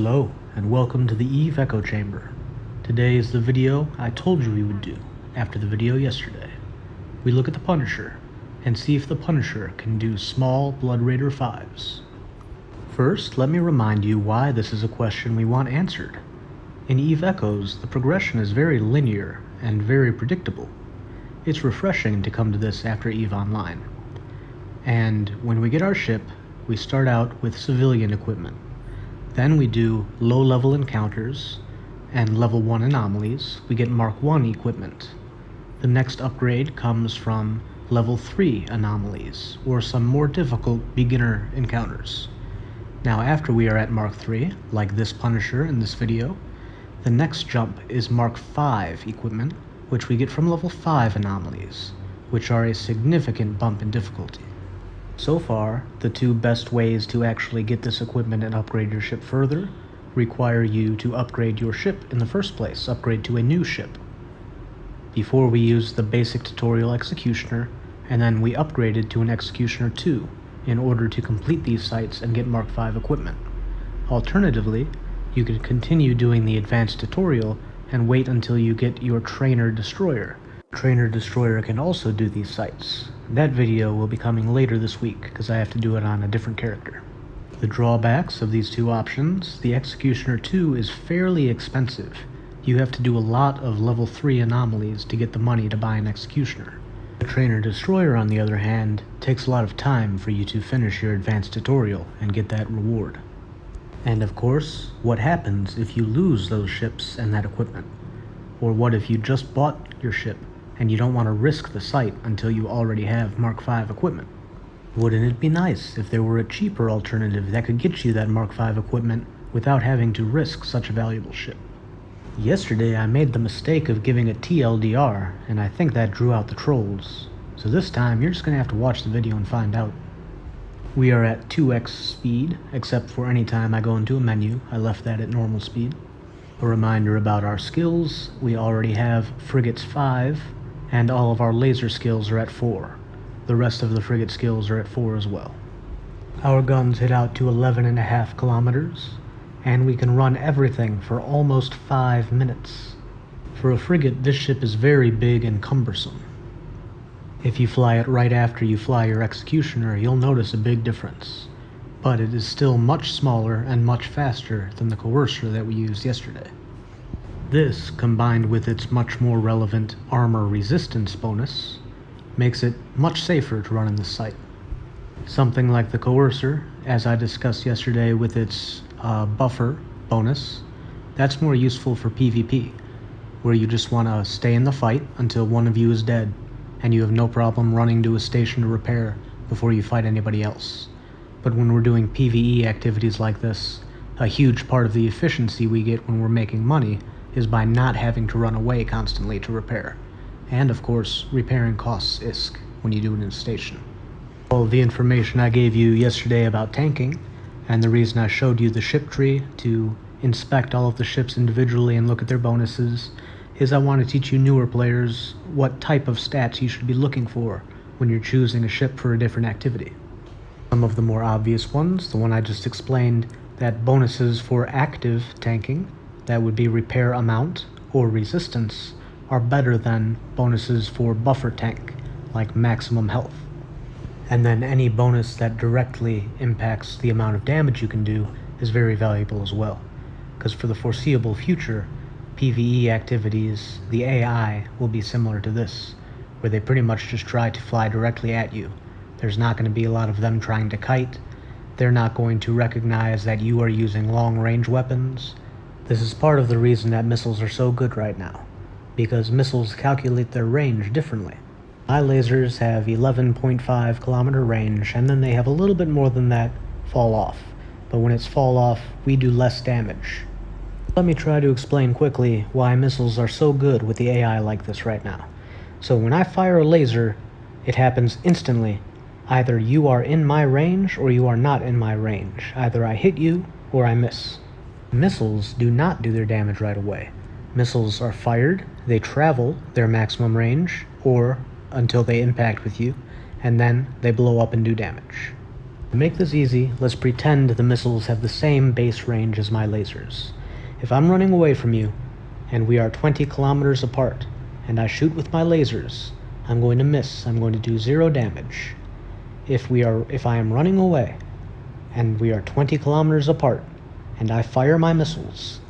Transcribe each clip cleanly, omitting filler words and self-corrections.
Hello, and welcome to the Eve Echo Chamber. Today is the video I told you we would do after the video yesterday. We look at the Punisher and see if the Punisher can do small Blood Raider 5s. First, let me remind you why this is a question we want answered. In Eve Echoes, the progression is very linear and very predictable. It's refreshing to come to this after Eve Online. And when we get our ship, we start out with civilian equipment. Then we do low-level encounters and level 1 anomalies. We get Mark 1 equipment. The next upgrade comes from level 3 anomalies, or some more difficult beginner encounters. Now after we are at Mark 3, like this Punisher in this video, the next jump is Mark 5 equipment, which we get from level 5 anomalies, which are a significant bump in difficulty. So far, the two best ways to actually get this equipment and upgrade your ship further require you to upgrade your ship in the first place, upgrade to a new ship. Before we used the basic tutorial Executioner, and then we upgraded to an Executioner 2 in order to complete these sites and get Mark 5 equipment. Alternatively, you could continue doing the advanced tutorial and wait until you get your Trainer Destroyer. Trainer Destroyer can also do these sites. That video will be coming later this week because I have to do it on a different character. The drawbacks of these two options: the Executioner 2 is fairly expensive. You have to do a lot of level 3 anomalies to get the money to buy an Executioner. The Trainer Destroyer, on the other hand, takes a lot of time for you to finish your advanced tutorial and get that reward. And of course, what happens if you lose those ships and that equipment? Or what if you just bought your ship and you don't want to risk the site until you already have Mark 5 equipment? Wouldn't it be nice if there were a cheaper alternative that could get you that Mark 5 equipment without having to risk such a valuable ship? Yesterday I made the mistake of giving a TLDR, and I think that drew out the trolls. So this time you're just going to have to watch the video and find out. We are at 2x speed, except for any time I go into a menu. I left that at normal speed. A reminder about our skills: we already have frigates 5, and all of our laser skills are at 4. The rest of the frigate skills are at 4 as well. Our guns hit out to 11.5 kilometers, and we can run everything for almost 5 minutes. For a frigate, this ship is very big and cumbersome. If you fly it right after you fly your Executioner, you'll notice a big difference. But it is still much smaller and much faster than the Coercer that we used yesterday. This, combined with its much more relevant armor resistance bonus, makes it much safer to run in this site. Something like the Coercer, as I discussed yesterday with its buffer bonus, that's more useful for PvP, where you just want to stay in the fight until one of you is dead, and you have no problem running to a station to repair before you fight anybody else. But when we're doing PvE activities like this, a huge part of the efficiency we get when we're making money is by not having to run away constantly to repair. And of course, repairing costs ISK when you do it in a station. All of the information I gave you yesterday about tanking, and the reason I showed you the ship tree to inspect all of the ships individually and look at their bonuses, is I want to teach you newer players what type of stats you should be looking for when you're choosing a ship for a different activity. Some of the more obvious ones, the one I just explained, that bonuses for active tanking, that would be repair amount or resistance, are better than bonuses for buffer tank, like maximum health. And then any bonus that directly impacts the amount of damage you can do is very valuable as well. Because for the foreseeable future, PvE activities, the AI will be similar to this, where they pretty much just try to fly directly at you. There's not going to be a lot of them trying to kite. They're not going to recognize that you are using long-range weapons. This is part of the reason that missiles are so good right now, because missiles calculate their range differently. My lasers have 11.5 kilometer range, and then they have a little bit more than that fall off. But when it's fall off, we do less damage. Let me try to explain quickly why missiles are so good with the AI like this right now. So when I fire a laser, it happens instantly. Either you are in my range or you are not in my range. Either I hit you or I miss. Missiles do not do their damage right away. Missiles are fired, they travel their maximum range, or until they impact with you, and then they blow up and do damage. To make this easy, let's pretend the missiles have the same base range as my lasers. If I'm running away from you, and we are 20 kilometers apart, and I shoot with my lasers, I'm going to miss. I'm going to do 0 damage. If I am running away, and we are 20 kilometers apart, and I fire my missiles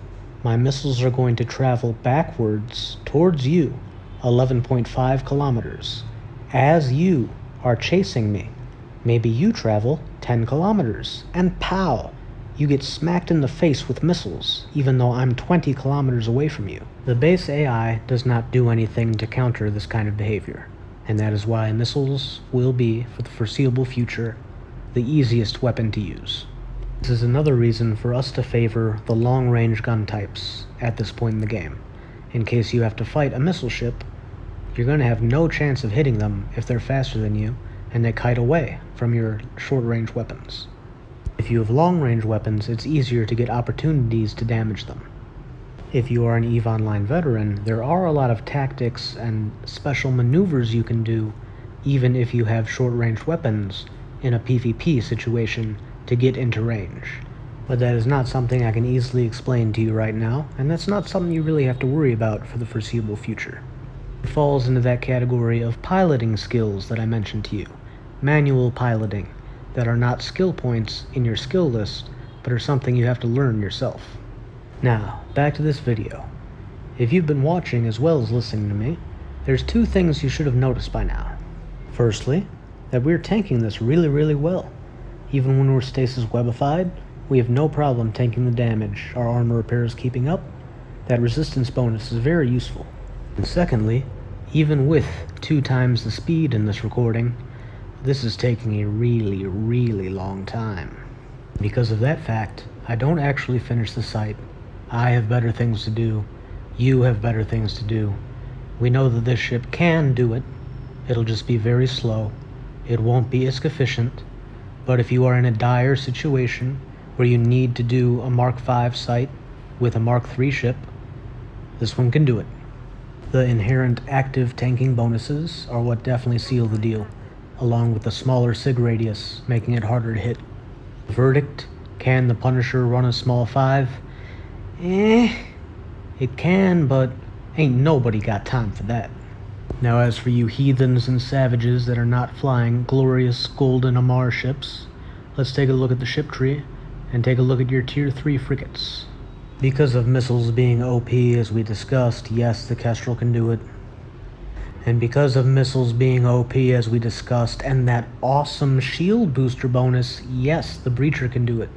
are going to travel backwards towards you, 11.5 kilometers. As you are chasing me, maybe you travel 10 kilometers, and pow! You get smacked in the face with missiles, even though I'm 20 kilometers away from you. The base AI does not do anything to counter this kind of behavior, and that is why missiles will be, for the foreseeable future, the easiest weapon to use. This is another reason for us to favor the long-range gun types at this point in the game. In case you have to fight a missile ship, you're going to have no chance of hitting them if they're faster than you, and they kite away from your short-range weapons. If you have long-range weapons, it's easier to get opportunities to damage them. If you are an EVE Online veteran, there are a lot of tactics and special maneuvers you can do, even if you have short-range weapons, in a PvP situation to get into range. But that is not something I can easily explain to you right now, and that's not something you really have to worry about for the foreseeable future. It falls into that category of piloting skills that I mentioned to you, manual piloting, that are not skill points in your skill list, but are something you have to learn yourself. Now, back to this video. If you've been watching as well as listening to me, there's 2 things you should have noticed by now. Firstly, that we're tanking this really, really well. Even when we're stasis webified, we have no problem tanking the damage our armor repair is keeping up. That resistance bonus is very useful. And secondly, even with 2 times the speed in this recording, this is taking a really, really long time. Because of that fact, I don't actually finish the site. I have better things to do. You have better things to do. We know that this ship can do it. It'll just be very slow. It won't be as efficient. But if you are in a dire situation where you need to do a Mark V site with a Mark III ship, this one can do it. The inherent active tanking bonuses are what definitely seal the deal, along with the smaller sig radius, making it harder to hit. Verdict: can the Punisher run a small 5? It can, but ain't nobody got time for that. Now as for you heathens and savages that are not flying glorious golden Amarr ships, let's take a look at the ship tree, and take a look at your tier 3 frigates. Because of missiles being OP as we discussed, yes, the Kestrel can do it. And because of missiles being OP as we discussed, and that awesome shield booster bonus, yes, the Breacher can do it.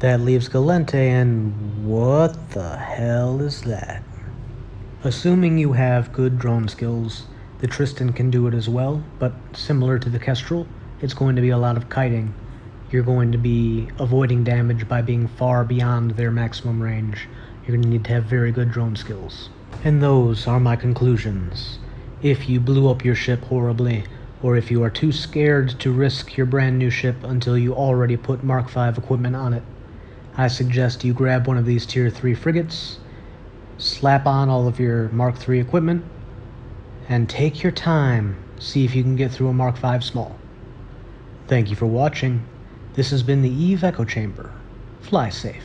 That leaves Galente, and what the hell is that? Assuming you have good drone skills, the Tristan can do it as well, but similar to the Kestrel, it's going to be a lot of kiting. You're going to be avoiding damage by being far beyond their maximum range. You're going to need to have very good drone skills. And those are my conclusions. If you blew up your ship horribly, or if you are too scared to risk your brand new ship until you already put Mark V equipment on it, I suggest you grab one of these tier 3 frigates, slap on all of your Mark III equipment, and take your time. See if you can get through a Mark V small. Thank you for watching. This has been the EVE Echo Chamber. Fly safe.